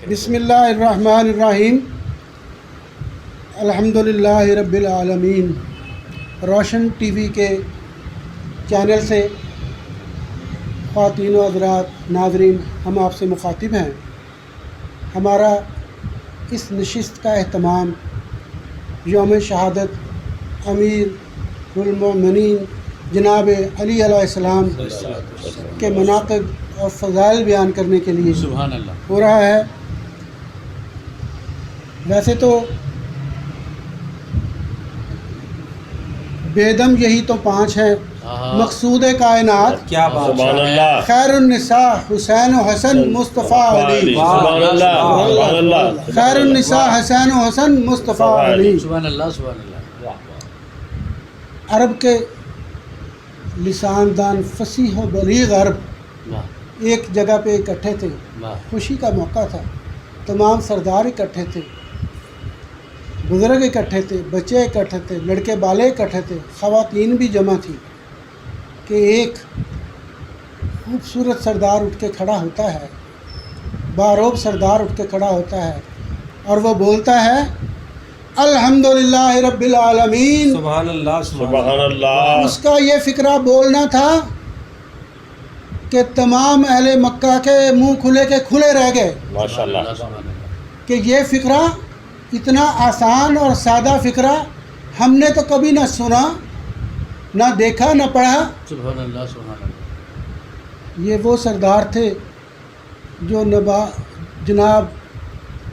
بسم اللہ الرحمن الرحیم الحمدللہ رب العالمین۔ روشن ٹی وی کے چینل سے خواتین و حضرات ناظرین، ہم آپ سے مخاطب ہیں۔ ہمارا اس نشست کا اہتمام یوم شہادت امیر المومنین جناب علی علیہ السلام کے مناقب اور فضائل بیان کرنے کے لیے سبحان اللہ ہو رہا ہے۔ ویسے تو بیدم یہی تو 5 ہیں، مقصود کائنات کیا بات سبحان اللہ خیر النساء حسین و حسن مصطفیٰ علی، سبحان اللہ سبحان اللہ خیر النساء حسین و حسن مصطفیٰ علی۔ سبحان اللہ سبحان اللہ عرب کے لسان دان فصیح و بلیغ عرب واہ ایک جگہ پہ اکٹھے تھے۔ واہ خوشی کا موقع تھا، تمام سردار اکٹھے تھے، بزرگ اکٹھے تھے، بچے اکٹھے تھے، لڑکے بالے اکٹھے تھے، خواتین بھی جمع تھی کہ ایک خوبصورت سردار اٹھ کے کھڑا ہوتا ہے، باروب سردار اٹھ کے کھڑا ہوتا ہے اور وہ بولتا ہے الحمدللہ رب العالمین۔ سبحان اللہ سبحان اللہ اس کا یہ فکرہ بولنا تھا کہ تمام اہل مکہ کے منہ کھلے کے کھلے رہ گئے ماشاء اللہ کہ یہ فکرہ اتنا آسان اور سادہ فکرہ ہم نے تو کبھی نہ سنا، نہ دیکھا، نہ پڑھا۔ سبحان اللہ سبحان اللہ یہ وہ سردار تھے جو جناب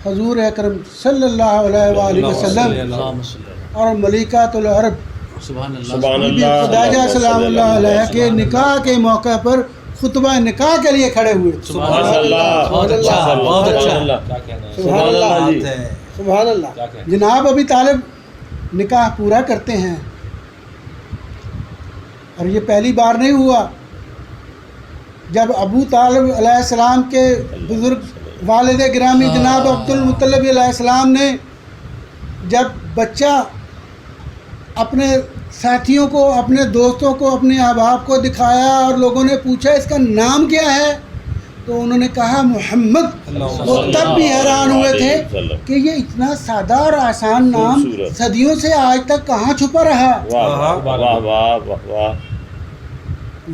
حضور اکرم صلی اللہ علیہ وآلہ وسلم اللہم صلی اللہ اور ملکات العرب سبحان اللہ سبحان بی بی اللہ خدیجہ سلام اللہ علیہ کے نکاح کے موقع پر خطبہ نکاح کے لیے کھڑے ہوئے۔ سبحان اللہ بہت اچھا بہت اچھا سبحان اللہ بات ہے۔ سبحان اللہ۔ جناب ابی طالب نکاح پورا کرتے ہیں اور یہ پہلی بار نہیں ہوا۔ جب ابو طالب علیہ السلام کے بزرگ والد گرامی جناب عبد المطلب علیہ السلام نے جب بچہ اپنے ساتھیوں کو، اپنے دوستوں کو، اپنے احباب کو دکھایا اور لوگوں نے پوچھا اس کا نام کیا ہے تو انہوں نے کہا محمد۔ وہ تب بھی حیران ہوئے تھے کہ یہ اتنا سادہ اور آسان نام صدیوں سے آج تک کہاں چھپا رہا۔ واہ واہ واہ واہ،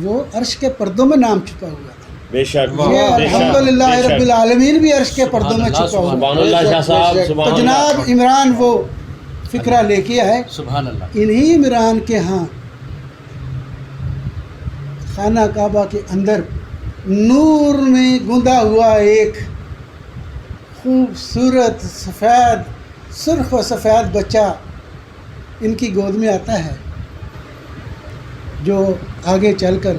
وہ عرش کے پردوں میں نام چھپا ہوا تھا۔ بے شک یہ الحمدللہ رب العالمین بھی عرش کے پردوں میں چھپا ہوا سبحان ہے۔ اللہ شاہ صاحب تو سبحان جناب اللہ عمران وہ فکرہ لے کے آئے۔ سبحان اللہ انہی عمران کے ہاں خانہ کعبہ کے اندر نور میں گوندا ہوا ایک خوبصورت سفید، سرخ و سفید بچہ ان کی گود میں آتا ہے، جو آگے چل کر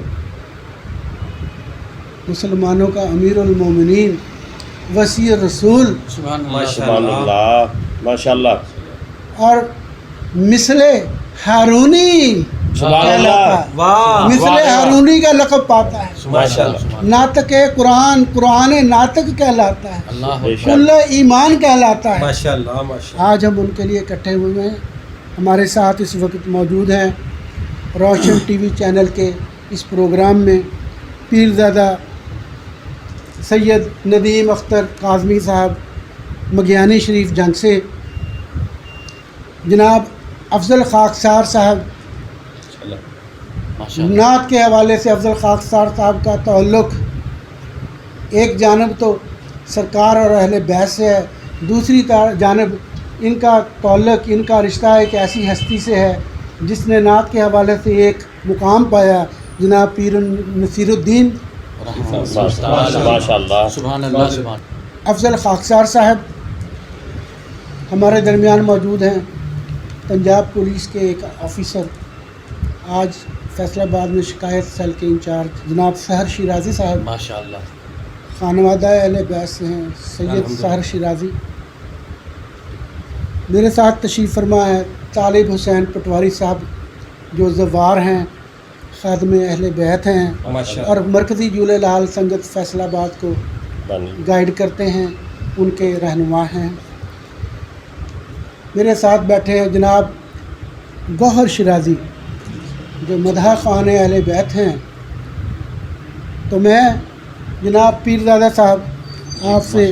مسلمانوں کا امیر المومنین، وسیع رسول سبحان اللہ ماشاء سبحان اللہ اللہ ماشاء اللہ اور مثل ہارونی سبحان کہلاتا اللہ ہے، واہ مثل واہ، ہارونی کا لقب پاتا ہے۔ ماشاء اللہ ناطق قرآن، قرآن ناطق کہلاتا ہے، اللہ بے شک کل ایمان کہلاتا ہے۔ ماشاء اللہ ماشاء اللہ۔ آج ہم ان کے لیے اکٹھے ہوئے ہیں۔ ہمارے ساتھ اس وقت موجود ہیں روشن ٹی وی چینل کے اس پروگرام میں پیرزادہ سید ندیم اختر کاظمی صاحب مگیانی شریف جنگ سے، جناب افضل خاکسار صاحب ماشاء اللہ نعت کے حوالے سے افضل خاکسار صاحب کا تعلق ایک جانب تو سرکار اور اہل بیت سے ہے، دوسری جانب ان کا تعلق، ان کا رشتہ ایک ایسی ہستی سے ہے جس نے نعت کے حوالے سے ایک مقام پایا، جناب پیر نصیر الدین ماشاء اللہ۔ سبحان اللہ سبحان افضل خاکسار صاحب ہمارے درمیان موجود ہیں۔ پنجاب پولیس کے ایک آفیسر، آج فیصل آباد میں شکایت سیل کے انچارج جناب سحر شیرازی صاحب، ماشاء اللہ خانوادہ اہل بیت سے ہیں، سید سحر شیرازی۔ میرے ساتھ تشریف فرما ہے طالب حسین پٹواری صاحب، جو زوار ہیں، خادم اہل بیت ہیں ماشاء اور مرکزی جولے لال سنگت فیصل آباد کو اللہ گائیڈ کرتے ہیں، ان کے رہنما ہیں۔ میرے ساتھ بیٹھے ہیں جناب گوہر شیرازی، جو مدح خوان اہل بیت ہیں۔ تو میں جناب پیرزادہ صاحب آپ سے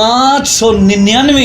599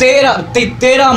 13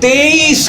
23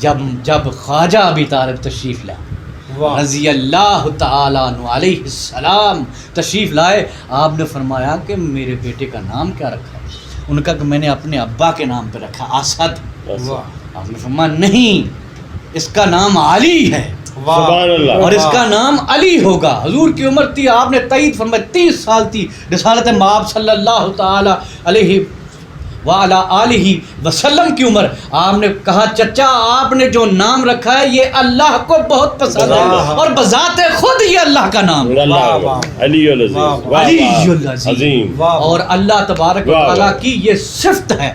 جب خواجہ ابی طالب تشریف لائے واہ رضی اللہ تعالیٰ عنہ علیہ السلام تشریف لائے، آپ نے فرمایا کہ میرے بیٹے کا نام کیا رکھا؟ ان کا کہ میں نے اپنے ابا کے نام پہ رکھا اسد۔ واہ آپ نے فرمایا نہیں، اس کا نام علی ہے سبحان اللہ اور اس کا نام علی ہوگا۔ حضور کی عمر تھی، آپ نے تائید فرمایا 30 سال تھی، رسالت مآب صلی اللہ تعالی علیہ وعلی آلہ وسلم کی عمر۔ آپ نے کہا چچا آپ نے جو نام رکھا ہے یہ اللہ کو بہت پسند ہے اور بذات خود یہ اللہ کا نام ہے، اللہ علی العظیم واہ علی واہ العظیم، عظیم اور اللہ تبارک و واہ تعالیٰ کی یہ صفت ہے،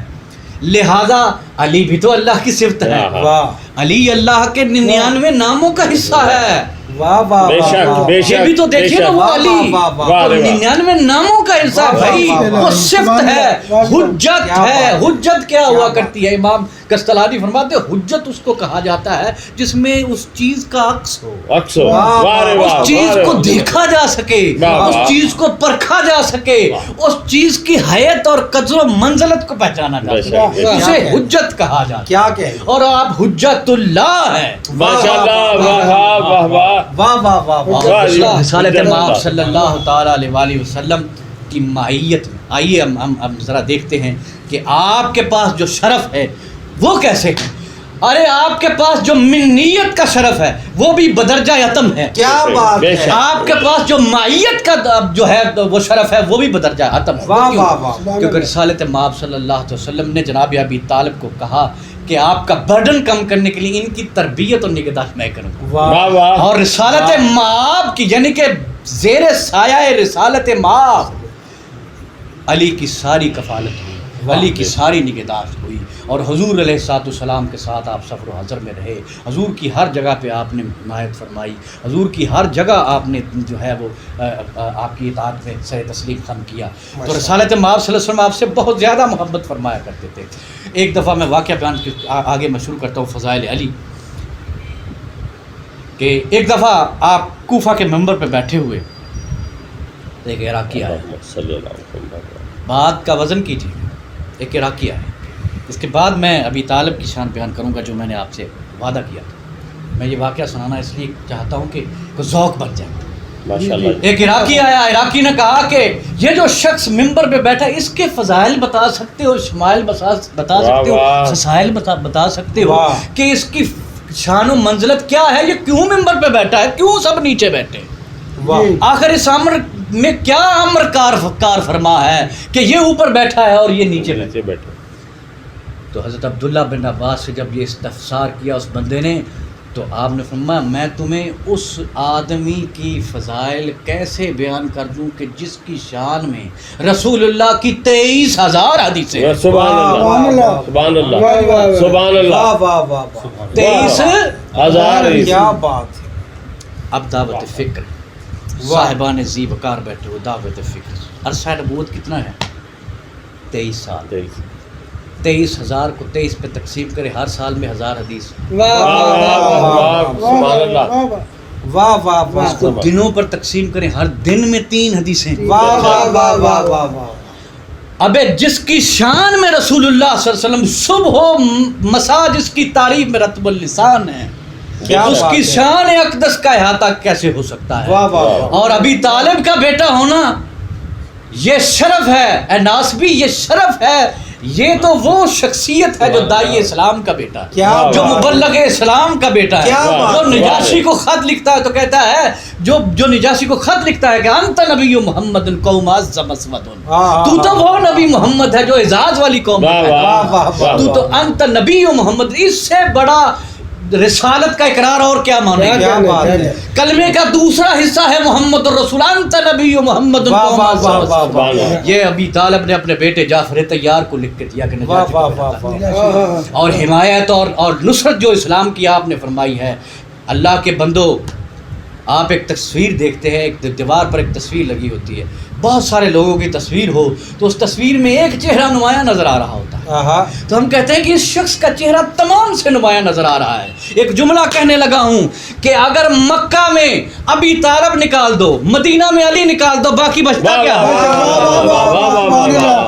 لہذا علی بھی تو اللہ کی صفت ہے۔ واہ واہ علی اللہ کے 99 ناموں کا حصہ ہے، واہ واہ بے شک بے یہ شک بھی تو بے دیکھیے شک۔ نا وہ علی واہ واہ واہ تو رے واہ۔ 99 ناموں کا حصہ ہے بھائی، واہ واہ وہ صفت ہے، حجت کیا ہے۔ بات، حجت کیا ہوا بات۔ کرتی ہے؟ امام کستلانی فرماتے ہیں حجت اس کو کہا جاتا ہے جس میں اس چیز کا عکس ہو، اکثر واہ واہ رے اس واہ چیز واہ رے کو واہ۔ دیکھا جا سکے، واہ اس واہ۔ چیز کو پرکھا جا سکے، اس چیز کی حیت اور قدر و منزلت کو پہچانا جا بے سکے، شک، بے شک۔ اسے حجت کہا جاتا ہے۔ کیا کہے اور آپ حجت اللہ ہیں۔ ماشاء اللہ واہ واہ واہ واہ واہ واہ واہ واہ واہ جی۔ رسالت حجت مآب اللہ۔ صلی اللہ تعالیٰ علیہ وآلہ وسلم کی ماہیت میں آئیے ہم ذرا دیکھتے ہیں کہ آپ کے پاس جو شرف ہے وہ کیسے ہے۔ ارے آپ کے پاس جو منیت کا شرف ہے وہ بھی بدرجہ اتم ہے، کیا بات بے ہے شک۔ آپ کے پاس جو مائیت کا جو ہے وہ شرف ہے وہ بھی بدرجہ اتم ہے۔ واہ کیوں؟ واہ واہ کیونکہ رسالت مآب صلی اللہ علیہ وسلم نے جناب ابی طالب کو کہا کہ آپ کا برڈن کم کرنے کے لیے ان کی تربیت اور نگہداشت میں کروں گا، واہ واہ اور رسالت مآب کی یعنی کہ زیر سایہ رسالت مآب علی کی ساری کفالت ہوئی، علی کی ساری نگہداشت ہوئی، اور حضور علیہ الصلوۃ والسلام کے ساتھ آپ سفر و حضر میں رہے، حضور کی ہر جگہ پہ آپ نے حمایت فرمائی، حضور کی ہر جگہ آپ نے جو ہے وہ آپ کی اطاعت میں سر تسلیم خم کیا۔ تو رسالت مآب صلی اللہ علیہ وسلم آپ سے بہت زیادہ محبت فرمایا کرتے تھے۔ ایک دفعہ میں واقعہ بیان آگے مشہور کرتا ہوں فضائل علی، کہ ایک دفعہ آپ کوفہ کے منبر پہ بیٹھے ہوئے، ایک عراقی آیا، صلی اللہ علیہ وسلم۔ بات کا وزن کیجیے، ایک عراقی آیا۔ اس کے بعد میں ابی طالب کی شان بیان کروں گا جو میں نے آپ سے وعدہ کیا تھا۔ میں یہ واقعہ سنانا اس لیے چاہتا ہوں کہ ذوق بن جائے۔ ماشاء اللہ ایک عراقی آیا، عراقی نے کہا کہ یہ جو شخص ممبر پہ بیٹھا ہے اس کے فضائل بتا سکتے ہو، شمائل بتا سکتے ہو، واہ۔ خصائل بتا سکتے ہو واہ۔ کہ اس کی شان و منزلت کیا ہے، یہ کیوں ممبر پہ بیٹھا ہے، کیوں سب نیچے بیٹھے، واہ آخر اس امر میں کیا امر کار فرما ہے کہ یہ اوپر بیٹھا ہے اور یہ نیچے بیٹھا ہے۔ نیچے بیٹھے تو حضرت عبداللہ بن عباس سے جب یہ استفسار کیا اس بندے نے، تو آپ نے فرمایا میں تمہیں اس آدمی کی فضائل کیسے بیان کر دوں کہ جس کی شان میں رسول اللہ کی 23,000 حدیثیں ہیں۔ سبحان اللہ سبحان اللہ سبحان اللہ واہ واہ واہ واہ 23,000 کیا بات ہے اب دعوت فکر، صاحبان ذی وقار بیٹھے ہو، دعوت فکر۔ عرصہ نبوت کتنا ہے؟ 23 سال۔ 23,000 کو 23 پہ تقسیم کرے، ہر سال میں 1000 حدیث، سبحان اللہ واہ واہ اس واہ کو دنوں پر تقسیم کریں، ہر دن میں 3 حدیثیں۔ واہ واہ واہ واہ واہ واہ ابے جس کی شان میں رسول اللہ صلی اللہ علیہ وسلم صبح و مساء جس کی تعریف میں رتب اللسان ہے، کیا اس بات کی ہے۔ شان اقدس کا احاطہ کیسے ہو سکتا ہے؟ واہ واہ واہ اور ابی طالب کا بیٹا ہونا یہ شرف ہے، اے ناسبی یہ شرف ہے، یہ تو وہ شخصیت ہے جو داعی اسلام کا بیٹا ہے، کیا جو بات ہے۔ مبلغ اسلام کا بیٹا ہے، کیا بات جو ہے۔ نجاشی کو خط لکھتا ہے تو کہتا ہے جو نجاشی کو خط لکھتا ہے کہ انت نبی محمد قوم اعظم اسود، تو تو وہ نبی محمد ہے جو اعزاز والی قوم واہ ہے، واہ واہ واہ تو تو انت نبی محمد، اس سے بڑا رسالت کا اقرار اور کیا مانے گا؟ کیا بات ہے کلمے کا دوسرا حصہ ہے محمد الرسول، انت نبی محمد واہ قوم واہ اعظم واہ اسود۔ واہ واہ یہ ابی طالب نے اپنے بیٹے جعفر طیار کو لکھ کے دیا کہ واہ نجاشی کو واہ بیٹا واہ تھا۔ واہ اور حمایت اور نصرت جو اسلام کی آپ نے فرمائی ہے، اللہ کے بندو آپ ایک تصویر دیکھتے ہیں، ایک دیوار پر ایک تصویر لگی ہوتی ہے، بہت سارے لوگوں کی تصویر ہو تو اس تصویر میں ایک چہرہ نمایاں نظر آ رہا ہوتا ہے، آہا تو ہم کہتے ہیں کہ اس شخص کا چہرہ تمام سے نمایاں نظر آ رہا ہے۔ ایک جملہ کہنے لگا ہوں کہ اگر مکہ میں ابی طالب نکال دو، مدینہ میں علی نکال دو، باقی بچتا کیا؟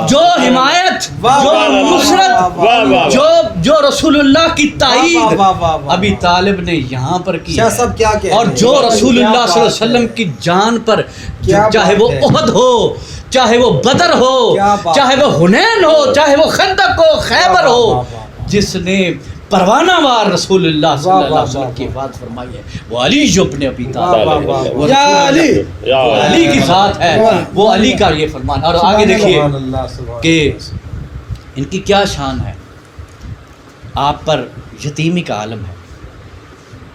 جو حمایت، جو نصرت، جو جو رسول اللہ کی تائید واہ واہ واہ واہ ابی طالب نے یہاں پر کی شاہ ہے، صاحب کیا کہتے ہیں؟ اور جو رسول کیا اللہ صلی اللہ علیہ بات ہے۔ وسلم کی جان پر کیا چاہے وہ بات ہے۔ احد ہو، چاہے وہ بدر ہو، کیا بات چاہے وہ حنین ہو، چاہے وہ خندق ہو، خیبر ہو، واہ واہ واہ۔ جس نے پروانہ وار رسول اللہ صلی واہ اللہ علیہ واہ وسلم واہ کی بات فرمائی ہے وہ علی جو اپنے ابی واہ طالب واہ واہ وہ یا رسول علی اللہ- یا وہ علی کی ذات ہے، وہ علی کا یہ فرمان۔ اور آگے دیکھیے سبحان اللہ، سبحان کہ اللہ۔ ان کی کیا شان ہے، آپ پر یتیمی کا عالم ہے،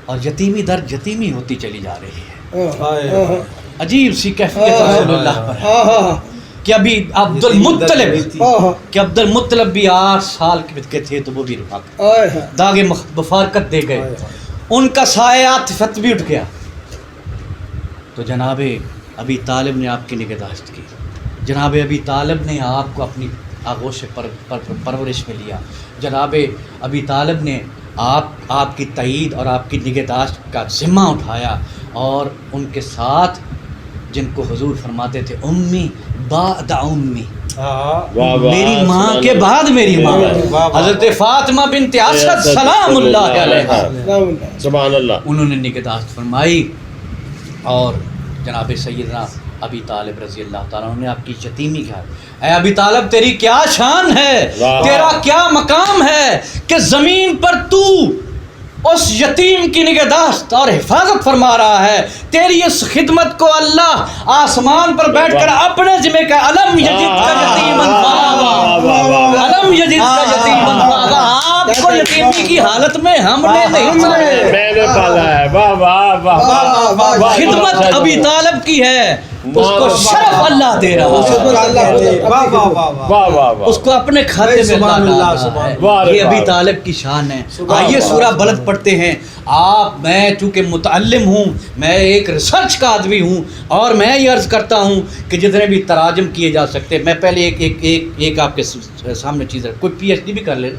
اور یتیمی در یتیمی ہوتی چلی جا رہی ہے۔ ہائے، عجیب سی کیفیت رسول اللہ پر ہے کہ ابھی عبد المطلب بھی 8 سال کے تھے تو وہ بھی رفا کر داغ مفارقت دے گئے، ان کا سایہ عاطفت بھی اٹھ گیا، تو جناب ابی طالب نے آپ کی نگہداشت کی، جناب ابی طالب نے آپ کو اپنی آغوش پرورش میں لیا، جناب ابی طالب نے آپ کی تائید اور آپ کی نگہداشت کا ذمہ اٹھایا، اور ان کے ساتھ جن کو حضور فرماتے تھے امی بعد امی، واہ واہ، میری ماں سبحان کے اللہ۔ بعد میری ماں، واہ واہ۔ حضرت فاطمہ بنت اسد سلام اللہ علیہا، سبحان اللہ۔ انہوں نے نگہداشت فرمائی، اور جناب سیدنا ابی طالب رضی اللہ تعالیٰ عنہ نے آپ کی یتیمی کیا، اے ابی طالب تیری کیا شان ہے، واہ۔ تیرا کیا مقام ہے کہ زمین پر تو اس یتیم کی نگہداشت اور حفاظت فرما رہا ہے، تیری اس خدمت کو اللہ آسمان پر بیٹھ کر اپنے ذمہ کا علم یجد کا یتیمن فاوا، علم یجد کا یتیمن فاوا، آپ کو یتیمی کی حالت میں ہم نے نہیں پایا، میں نے پالا ہے، واہ واہ واہ واہ۔ خدمت ابی طالب کی ہے، اس کو شرف اللہ دے رہا ہے، واہ واہ واہ واہ۔ واہ واہ واہ۔ اس کو اپنے کھاتے میں سبحان اللہ اللہ، ڈال سبحان رہا اللہ۔ ہے، یہ ابی طالب کی شان ہے۔ سبحان آئیے اللہ۔ سورہ بلد پڑھتے ہیں۔ میں چونکہ متعلم ہوں، میں ایک ریسرچ کا آدمی ہوں، اور میں یہ عرض کرتا ہوں کہ جتنے بھی تراجم کیے جا سکتے، میں پہلے ایک آپ کے سامنے چیز ہے، کوئی پی ایچ ڈی بھی کر لے،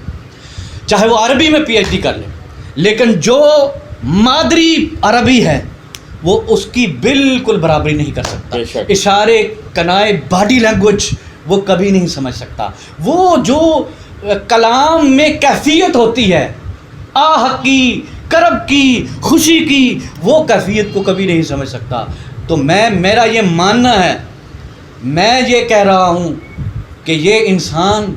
چاہے وہ عربی میں پی ایچ ڈی کر لے، لیکن جو مادری عربی ہے وہ اس کی بالکل برابری نہیں کر سکتا، بے شک۔ اشارے، کنائے، باڈی لینگویج وہ کبھی نہیں سمجھ سکتا، وہ جو کلام میں کیفیت ہوتی ہے، آہ کی، کرب کی، خوشی کی، وہ کیفیت کو کبھی نہیں سمجھ سکتا۔ تو میرا یہ ماننا ہے، میں یہ کہہ رہا ہوں کہ یہ انسان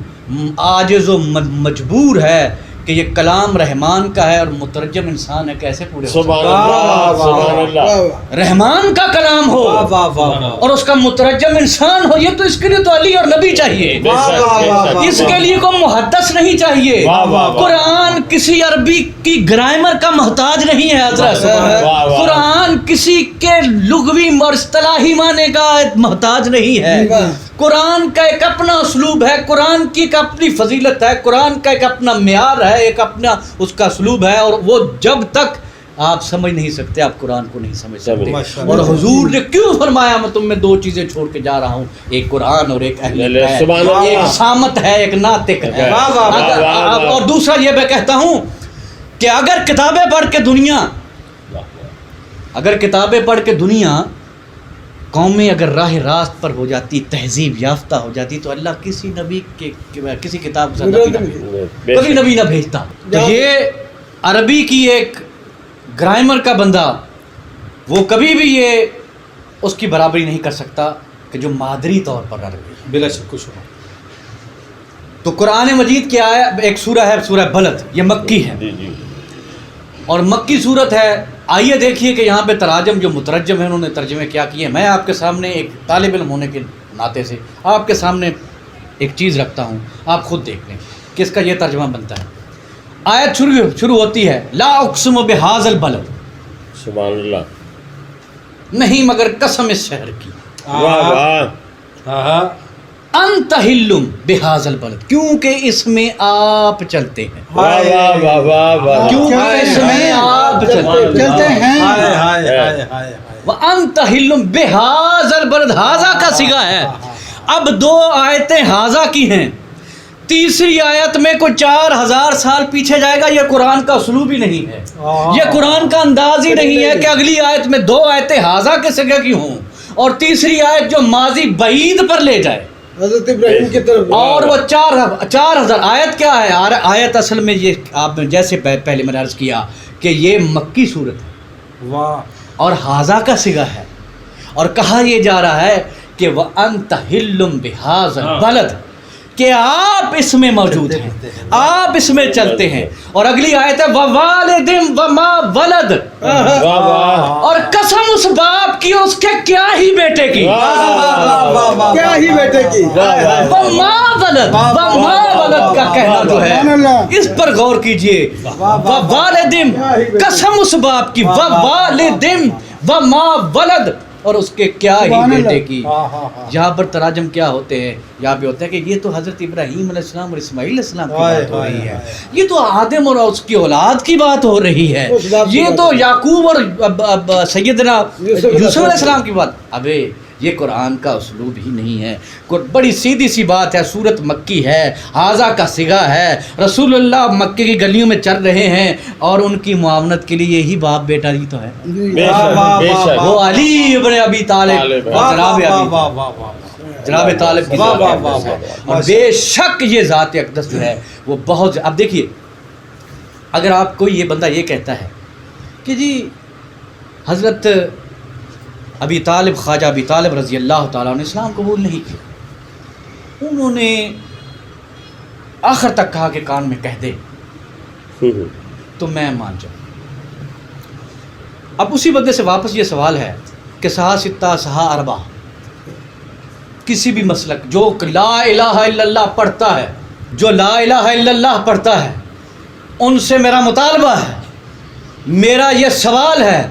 عاجز و مجبور ہے کہ یہ کلام رحمان کا ہے، اور مترجم انسان ہے، کیسے پورے ہو سبحان سکتے اللہ، سبحان اللہ۔ ہیں؟ رحمان کا کلام ہو واہ واہ واہ۔ اور اس کا مترجم انسان ہو، یہ تو اس کے لیے تو علی اور نبی چاہیے، بے شک، بے شک۔ اس کے لیے کوئی محدث نہیں چاہیے۔ واہ واہ واہ۔ قرآن کسی عربی کی گرامر کا محتاج نہیں ہے حضرت، واہ واہ۔ قرآن کسی کے لغوی اور اصطلاحی معنی کا محتاج نہیں ہے، قرآن کا ایک اپنا اسلوب ہے، قرآن کی ایک اپنی فضیلت ہے، قرآن کا ایک اپنا معیار ہے، ایک اپنا اس کا اسلوب ہے، اور وہ جب تک آپ سمجھ نہیں سکتے آپ قرآن کو نہیں سمجھ سکتے۔ ماشاءاللہ۔ اور حضور نے کیوں فرمایا میں تم میں 2 چیزیں چھوڑ کے جا رہا ہوں، ایک قرآن اور ایک اہل ہے، سبحان اللہ۔ ایک سامت ہے، ایک ناطق ہے، واہ واہ واہ اگر- واہ واہ۔ اور دوسرا یہ میں کہتا ہوں کہ اگر کتابیں پڑھ کے دنیا قومیں اگر راہ راست پر ہو جاتی، تہذیب یافتہ ہو جاتی، تو اللہ کسی نبی کے کسی کتاب سے نبی نہ بھیجتا، بے کبھی شک۔ نبی نہ بھیجتا۔ تو یہ عربی کی ایک گرامر کا بندہ، وہ کبھی بھی یہ اس کی برابری نہیں کر سکتا کہ جو مادری طور پر عربی ہے۔ بلا شک کچھ ہو۔ تو قرآن مجید کی ایک سورہ ہے، سورہ بلد، یہ مکی ہے، جی جی۔ اور مکی صورت ہے۔ آئیے دیکھیے کہ یہاں پہ تراجم جو مترجم ہیں انہوں نے ترجمے کیا کیے۔ میں آپ کے سامنے ایک طالب علم ہونے کے ناطے سے آپ کے سامنے ایک چیز رکھتا ہوں، آپ خود دیکھ لیں کہ اس کا یہ ترجمہ بنتا ہے۔ آیت شروع ہوتی ہے، لا اقسم بہذا البلد، سبحان اللہ۔ نہیں مگر قسم اس شہر کی، واہ واہ۔ ہاں انت حلم بہذا البلد، کیونکہ اس میں آپ چلتے ہیں، واہ واہ واہ واہ واہ۔ کیونکہ اس میں آپ چلتے ہیں۔ ہائے ہائے ہائے ہائے۔ وَأَنْتَ حِلٌّ بِهَٰذَا الْبَلَدِ، ہاذا کا صیغہ ہے۔ اب 2 آیتیں ہاذا کی ہیں، تیسری آیت میں کوئی 4000 سال پیچھے جائے گا، یہ قرآن کا اسلوب ہی نہیں ہے، یہ قرآن کا انداز ہی نہیں ہے کہ اگلی آیت میں 2 آیتیں ہاذا کے صیغے کی ہوں اور تیسری آیت جو ماضی بعید پر لے جائے۔ حضرت ابراہیم کی طرف. اور وہ 4000 آیت کیا ہے؟ آیت اصل میں یہ آپ نے جیسے پہلے میں نے عرض کیا کہ یہ مکی صورت ہے واہ اور حاضہ کا صیغہ ہے، اور کہا یہ جا رہا ہے کہ وَأَنْتَ حِلٌّ بِهَٰذَا الْبَلَدِ، کہ آپ اس میں موجود ہیں، آپ اس میں چلتے ہیں. اور اگلی آیت ہے وَوَالِدٍ وَمَا وَلَدَ، واہ واہ اور قسم اس باپ کی اس کے کیا ہی بیٹے کی، کیا ہی بیٹے کی. وَمَا وَلَدَ، وَمَا وَلَدَ کا کہنا جو ہے اس پر غور کیجئے. وَوَالِدٍ، قسم اس باپ کی، وَوَالِدٍ وَمَا وَلَدَ، اور اس کے کیا ہی بیٹے کی. یہاں پر تراجم کیا ہوتے ہیں؟ یہاں پہ ہوتا ہے کہ یہ تو حضرت ابراہیم علیہ السلام اور اسماعیل علیہ السلام کی بات ہو رہی ہے، یہ تو آدم اور اس کی اولاد کی بات ہو رہی ہے، یہ تو یعقوب اور سیدنا یوسف علیہ السلام کی بات. ابے یہ قرآن کا اسلوب ہی نہیں ہے. بڑی سیدھی سی بات ہے، سورت مکی ہے، حاضہ کا صیغہ ہے، رسول اللہ مکے کی گلیوں میں چل رہے ہیں اور ان کی معاونت کے لیے یہی باپ بیٹا ہی تو ہے. بے شک وہ علی ابن ابی طالب اور جناب طالب کی ذات اقدس ہے. اور بے شک یہ ذات اقدس جو ہے وہ بہت. اب دیکھیے اگر آپ کوئی یہ بندہ یہ کہتا ہے کہ جی حضرت ابی طالب، خواجہ ابی طالب رضی اللہ تعالیٰ نے اسلام قبول نہیں کیا، انہوں نے آخر تک کہا کہ کان میں کہہ دے تو میں مان جاؤں. اب اسی بندے سے واپس یہ سوال ہے کہ سہا ستہ سہا اربع، کسی بھی مسلک جو لا الہ الا اللہ پڑھتا ہے، جو لا الہ الا اللہ پڑھتا ہے، ان سے میرا مطالبہ ہے، میرا یہ سوال ہے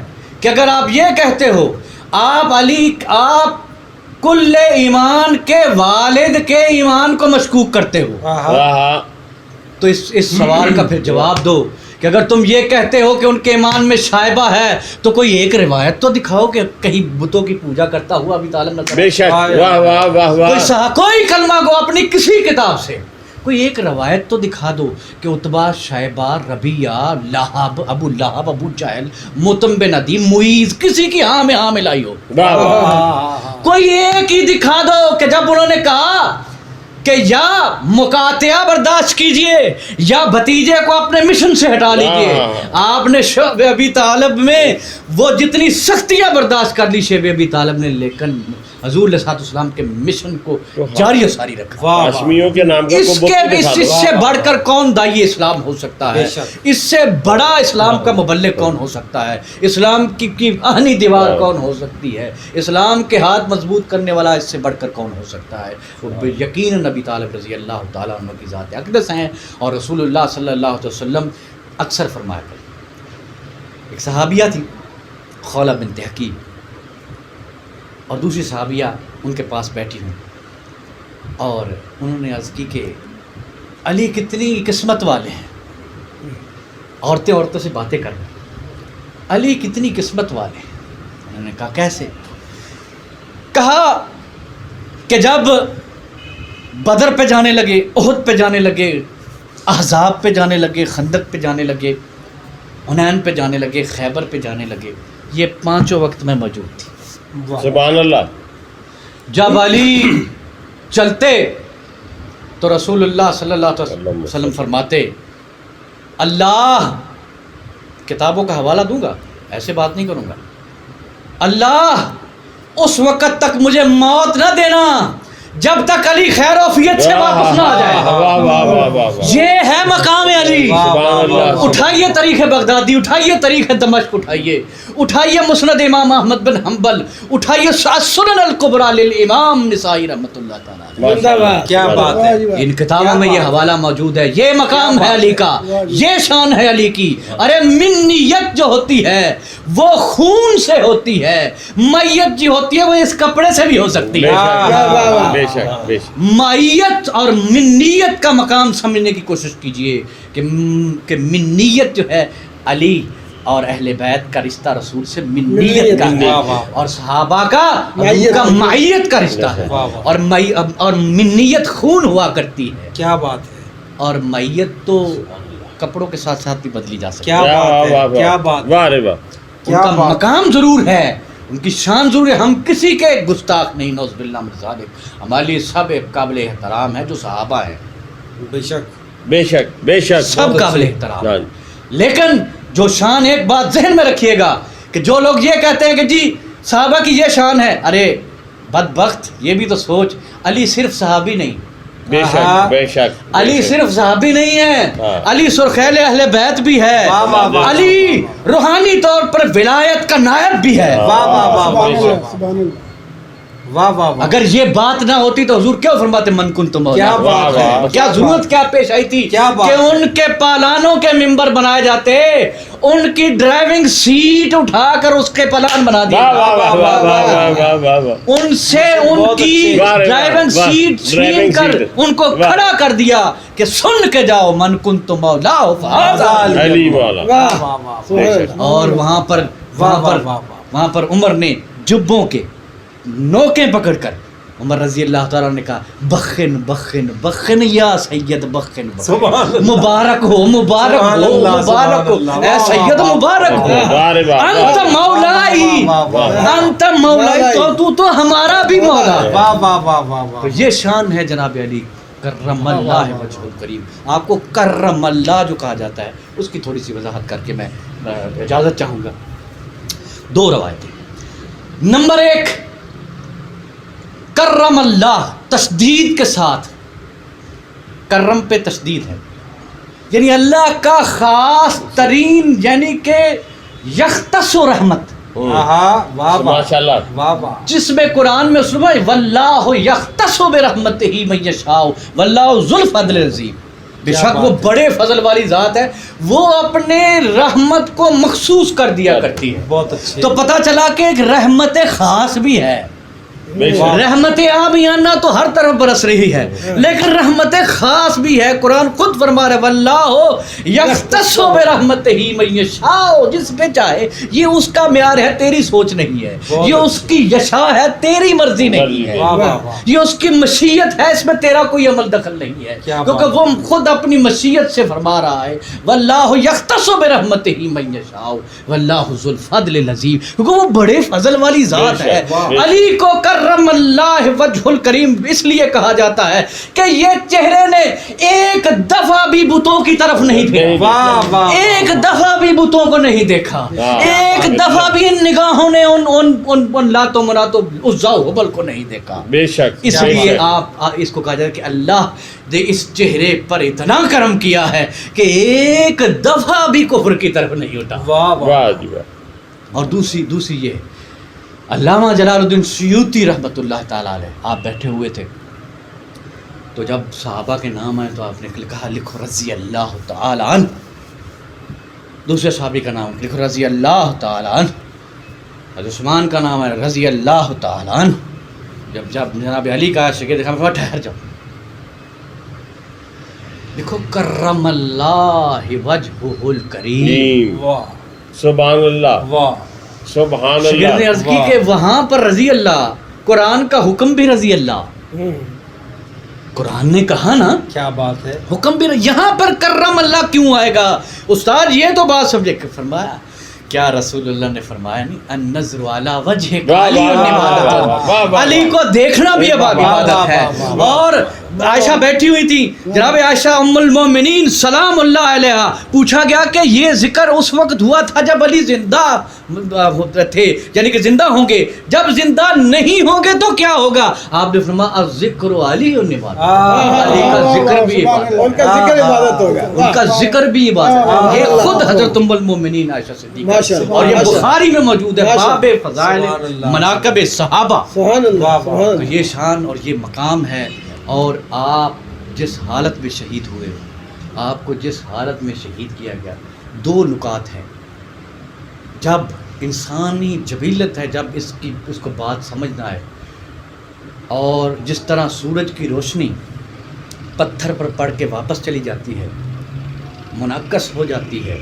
کہ اگر آپ یہ کہتے ہو آپ علی، آپ کل ایمان کے والد کے ایمان کو مشکوک کرتے ہو، تو اس سوال کا پھر جواب دو کہ اگر تم یہ کہتے ہو کہ ان کے ایمان میں شائبہ ہے تو کوئی ایک روایت تو دکھاؤ کہ کہیں بتوں کی پوجا کرتا ہوا ابی طالب نظر. بے شک واہ واہ واہ واہ. کوئی کلمہ کو اپنی کسی کتاب سے کوئی ایک روایت تو دکھا دو کہ عتبہ، شیبہ، ربیعہ، لہب، ابو لہب، ابو جہل، مطعم بن عدی، معیذ، کسی کی ہاں میں ہاں ملائی ہو. کوئی ایک ہی دکھا دو کہ جب انہوں نے کہا کہ یا مقاطعہ برداشت کیجئے یا بھتیجے کو اپنے مشن سے ہٹا لیجئے، آپ نے شعب ابی طالب میں وہ جتنی سختیاں برداشت کر لی شعب ابی طالب نے، لیکن حضور علیہ السلام کے مشن کو جاری و ساری رکھا. ہاشمیوں کے نام کا اس سے بڑھ کر کون داعی اسلام ہو سکتا ہے؟ اس سے بڑا اسلام کا مبلغ کون ہو سکتا ہے؟ اسلام کی آہنی دیوار کون ہو سکتی ہے؟ اسلام کے ہاتھ مضبوط کرنے والا اس سے بڑھ کر کون ہو سکتا ہے؟ وہ یقیناً نبی طالب رضی اللہ تعالیٰ عنہ کی ذات اقدس ہیں. اور رسول اللہ صلی اللہ علیہ وسلم اکثر فرمایا کرتے، ایک صحابیہ تھی خولہ بنت حکیم، اور دوسری صحابیہ ان کے پاس بیٹھی ہوں، اور انہوں نے عرض کی کہ علی کتنی قسمت والے ہیں. عورتوں سے باتیں کر رہے ہیں، علی کتنی قسمت والے ہیں. انہوں نے کہا کیسے؟ کہا کہ جب بدر پہ جانے لگے، احد پہ جانے لگے، احزاب پہ جانے لگے، خندق پہ جانے لگے، حنین پہ جانے لگے، خیبر پہ جانے لگے، یہ پانچوں وقت میں موجود تھی. سبحان اللہ. جب علی چلتے تو رسول اللہ صلی اللہ علیہ وسلم فرماتے اللہ، کتابوں کا حوالہ دوں گا، ایسے بات نہیں کروں گا، اللہ اس وقت تک مجھے موت نہ دینا جب تک علی خیر وفیت سے واپس نہ آ جائے. یہ ہے مقام علی. اٹھائیے تاریخ بغدادی، اٹھائیے تاریخ دمشق، اٹھائیے مسند امام احمد بن حنبل، اٹھائیے سنن الکبریٰ للامام نسائی رحمۃ اللہ تعالیٰ. کیا بات ہے. ان کتابوں میں یہ حوالہ موجود ہے. یہ مقام ہے علی کا، یہ شان ہے علی کی. ارے منیت جو ہوتی ہے وہ خون سے ہوتی ہے، میت جو ہوتی ہے وہ اس کپڑے سے بھی ہو سکتی ہے. مائیت اور منیت کا مقام سمجھنے کی کوشش کیجئے کہ منیت جو ہے علی اور اہل بیت کا رشتہ رسول سے منیت کا ہے، اور صحابہ کا مائیت کا رشتہ ہے، اور منیت خون ہوا کرتی ہے. کیا بات ہے. اور مائیت تو کپڑوں کے ساتھ ساتھ بھی بدلی جا سکتی ہے. کیا بات ہے. کیا بات. واہ رے واہ. ان کا مقام ضرور ہے، ان کی شان ضرور ہے، ہم کسی کے گستاخ نہیں، نعوذ باللہ من ذالک، ہمارے لیے سب ایک قابل احترام ہے جو صحابہ ہیں، بے شک بے شک بے شک سب قابل احترام ہاں ہیں۔ لیکن جو شان، ایک بات ذہن میں رکھیے گا کہ جو لوگ یہ کہتے ہیں کہ جی صحابہ کی یہ شان ہے، ارے بدبخت، یہ بھی تو سوچ، علی صرف صحابی نہیں، بے شک بے شک علی صرف صحابی نہیں ہے، ہاں۔ علی سرخیل اہل بیت بھی ہے، واہ واہ واہ، علی روحانی طور پر ولایت کا نائب بھی ہے۔ واہ واہ واہ سبحان واہ اللہ سبحان اللہ۔ واہ واہ واہ، اگر یہ بات نہ ہوتی تو حضور کیوں فرماتے من کنت مولا؟ کیا بات ہے، کیا ضرورت کیا پیش آئی تھی کیا بات کہ ہے۔ ان کے پالانوں کے ممبر بنائے جاتے، ان کی ڈرائیونگ سیٹ اٹھا کر اس کے پلان بنا دیے، واہ واہ واہ واہ واہ واہ واہ واہ واہ، ان سے ان بہت کی اچھی، واہ رے واہ، ڈرائیونگ واہ، سیٹ چھین ڈرائیونگ کر سیٹ، ان کو واہ۔ کھڑا کر دیا کہ سن کے جاؤ من کنت مولا فہذا علی مولا، واہ واہ واہ، بے شک۔ اور وہاں پر وہاں پر عمر نے جبوں کے نوکیں پکڑ کر عمر رضی اللہ تعالیٰ نے کہا بخن بخن بخن یا سید بخن سبحان اللہ، مبارک ہو مبارک سبحان ہو اللہ، مبارک ہو سبحان اے اللہ، سید مبارک ہو، واہ رے واہ، انت مولائی واہ واہ واہ، انت مولائی، تو ہمارا بھی مولا ہے۔ واہ واہ واہ واہ تو واہ، یہ شان ہے جناب علی کرم اللہ وجہ الکریم۔ آپ کو کرم اللہ جو کہا جاتا ہے اس کی تھوڑی سی وضاحت کر کے میں اجازت چاہوں گا۔ دو روایتیں، نمبر ایک کرم اللہ تشدید کے ساتھ، کرم پہ تشدید ہے، یعنی اللہ کا خاص ترین، یعنی کہ یختص و رحمت، ہاں واہ واہ، ماشاء اللہ، واہ واہ، جس میں قرآن میں سنو واللہ یختص برحمتہ من یشاء واللہ ذو الفضل العظیم، بے شک وہ بڑے فضل والی ذات ہے، وہ اپنے رحمت کو مخصوص کر دیا کرتی ہے۔ بہت اچھے، تو پتہ چلا کہ ایک رحمت خاص بھی ہے، بے شک، رحمت عامیانہ تو ہر طرف برس رہی ہے، لیکن رحمت خاص بھی ہے۔ قرآن خود فرما رہا ہے واللہ یختص برحمتہ من یشاء، جس پہ چاہے، یہ اس کا معیار ہے، تیری سوچ نہیں ہے، یہ اس کی یشا ہے، تیری مرضی نہیں ہے، واہ واہ واہ، یہ اس کی مشیت ہے، اس میں تیرا کوئی عمل دخل نہیں ہے، کیا کیونکہ بات وہ خود اپنی مشیت سے فرما رہا ہے واللہ یختص برحمتہ من یشاء واللہ ذو الفضل العظیم، کیونکہ وہ بڑے فضل والی ذات ہے۔ علی کو کرم اللہ وجہ الکریم اس لیے کہا جاتا ہے کہ یہ چہرے نے ایک دفعہ بھی بتوں کی طرف نہیں پھیرا، واہ واہ، ایک دفعہ بھی بتوں کو نہیں دیکھا، ایک دفعہ بھی ان نگاہوں نے ان لاتوں مناتوں عزا و حبل کو نہیں دیکھا۔ بے شک، اس لیے آپ اس کو کہا جاتا ہے کہ اللہ نے اس چہرے پر اتنا کرم کیا ہے کہ ایک دفعہ بھی کفر کی طرف نہیں اٹھا۔ واہ واہ، واہ جی واہ، اور دوسری یہ علامہ جلال الدین سیوطی رحمۃ اللہ تعالیٰ علیہ، آپ بیٹھے ہوئے تھے تو جب صحابہ کے نام آئے تو آپ نے کہا لکھو رضی اللہ تعالیٰ عنہ، دوسرے صحابی کا نام لکھو رضی اللہ تعالیٰ عنہ، حضرت عثمان کا نام ہے رضی اللہ تعالیٰ عنہ، جب جناب علی کا عاشق دیکھا میں ٹھہر جاؤ، لکھو کرم اللہ وجہہ الکریم، واہ سبحان اللہ، واہ، سبحان شاگرد نے اللہ، عرض کی کہ وہاں پر رضی اللہ، قرآن کا حکم بھی رضی اللہ، قرآن نے کہا نا کیا بات ہے، حکم بھی، یہاں پر کرم اللہ کیوں آئے گا؟ استاد یہ تو بات سمجھے کہ فرمایا کیا رسول اللہ نے فرمایا نہیں النظر علی وجہ واہ علی واہ واہ واہ واہ واہ واہ، علی کو دیکھنا بھی اب عبادت ہے۔ واہ واہ، اور عائشہ بیٹھی ہوئی تھی، جناب عائشہ ام المومنین سلام اللہ علیہا، پوچھا گیا کہ یہ ذکر اس وقت ہوا تھا جب علی زندہ تھے، یعنی کہ زندہ ہوں گے، جب زندہ نہیں ہوں گے تو کیا ہوگا؟ آپ نے فرمایا الذکر علی عبادت، علی کا ذکر بھی عبادت، ان کا ذکر عبادت ہوگا، ان کا ذکر بھی عبادت ہے۔ یہ خود حضرت ام المومنین عائشہ صدیقہ، اور یہ بخاری میں موجود ہے، باب فضائل مناقب صحابہ۔ سبحان اللہ سبحان تو یہ شان اور یہ مقام ہے، اور آپ جس حالت میں شہید ہوئے ہو، آپ کو جس حالت میں شہید کیا گیا، دو نکات ہیں۔ جب انسانی جبیلت ہے، جب اس کو بات سمجھنا ہے، اور جس طرح سورج کی روشنی پتھر پر پڑ کے واپس چلی جاتی ہے، منعکس ہو جاتی ہے،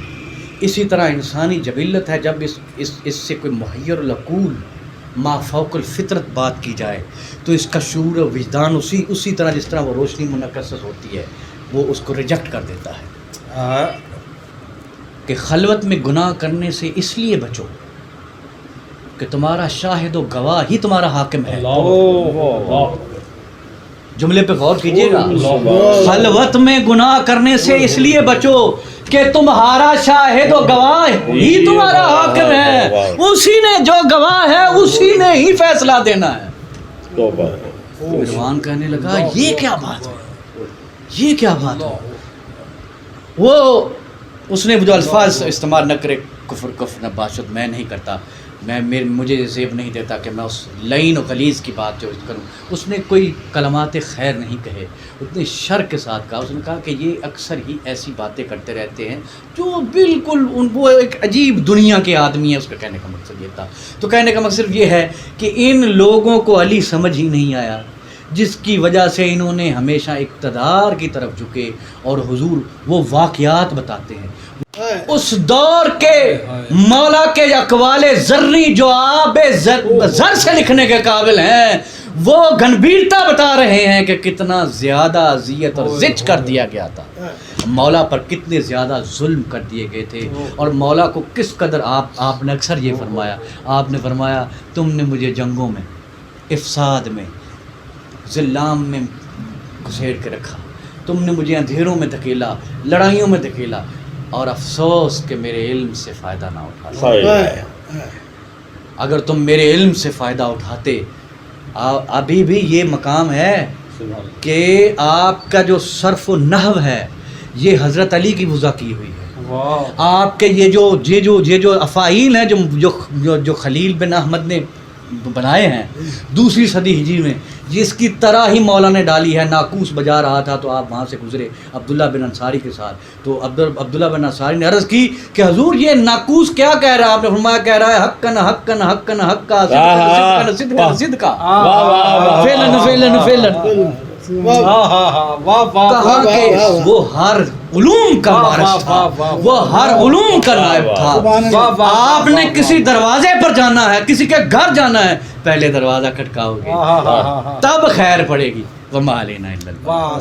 اسی طرح انسانی جبلت ہے، جب اس سے کوئی محیر العقول ما فوق الفطرت بات کی جائے تو اس کا شعور و وجدان اسی طرح جس طرح وہ روشنی منعکس ہوتی ہے وہ اس کو ریجیکٹ کر دیتا ہے کہ خلوت میں گناہ کرنے سے اس لیے بچو کہ تمہارا شاہد و گواہ ہی تمہارا حاکم ہے. جملے پہ غور کیجیے گا. خلوت میں گناہ کرنے سے اس لیے بچو کہ تمہارا شاہد و گواہ ہی تمہارا حاکم ہے. اسی نے جو گواہ ہے اسی نے ہی فیصلہ دینا ہے. مروان کہنے لگا یہ کیا بات ہے, یہ کیا بات ہے. وہ اس نے جو الفاظ استعمال نہ کرے, کفر کفر نہ باشد, میں نہیں کرتا, مجھے زیب نہیں دیتا کہ میں اس لعین و غلیظ کی بات جو کروں. اس نے کوئی کلمات خیر نہیں کہے, اتنے شر کے ساتھ کہا. اس نے کہا کہ یہ اکثر ہی ایسی باتیں کرتے رہتے ہیں جو بالکل وہ ایک عجیب دنیا کے آدمی ہیں. اس کا کہنے کا مقصد یہ تھا. تو کہنے کا مقصد یہ ہے کہ ان لوگوں کو علی سمجھ ہی نہیں آیا, جس کی وجہ سے انہوں نے ہمیشہ اقتدار کی طرف جھکے. اور حضور وہ واقعات بتاتے ہیں اس دور کے مولا کے اقوال ذری جو آب زر سے لکھنے کے قابل ہیں, وہ گھنبیرتا بتا رہے ہیں کہ کتنا زیادہ اذیت اور زج کر دیا گیا تھا, مولا پر کتنے زیادہ ظلم کر دیے گئے تھے, اور مولا کو کس قدر آپ نے اکثر یہ فرمایا, آپ نے فرمایا تم نے مجھے جنگوں میں, افساد میں, ظلام میں گھسیڑ کے رکھا, تم نے مجھے اندھیروں میں دھکیلا, لڑائیوں میں دھکیلا, اور افسوس کہ میرے علم سے فائدہ نہ اٹھاتے. اگر تم میرے علم سے فائدہ اٹھاتے, ابھی بھی یہ مقام ہے کہ آپ کا جو صرف و نحو ہے یہ حضرت علی کی وضع کی ہوئی ہے. آپ کے یہ جو افعیل ہیں جو خلیل بن احمد نے بنائے ہیں دوسری صدی ہجری میں, جس کی طرح ہی مولا نے ڈالی ہے. ناقوس بجا رہا تھا تو آپ وہاں سے گزرے عبداللہ بن انصاری کے ساتھ, تو عبداللہ بن انصاری نے عرض کی کہ حضور یہ ناقوس کیا کہہ رہا ہے؟ آپ نے فرمایا کہہ رہا ہے حقن حقن حقن حقا صدقن صدقن صدقا فعلن فعلن فعلن. کہا کہ وہ ہر علوم کا وارث تھا, وہ ہر علوم کا نائب تھا. آپ نے کسی دروازے پر جانا ہے, کسی کے گھر جانا ہے, پہلے دروازہ کھٹکاؤ گے تب خیر پڑے گی. وما علینا الا البلاغ.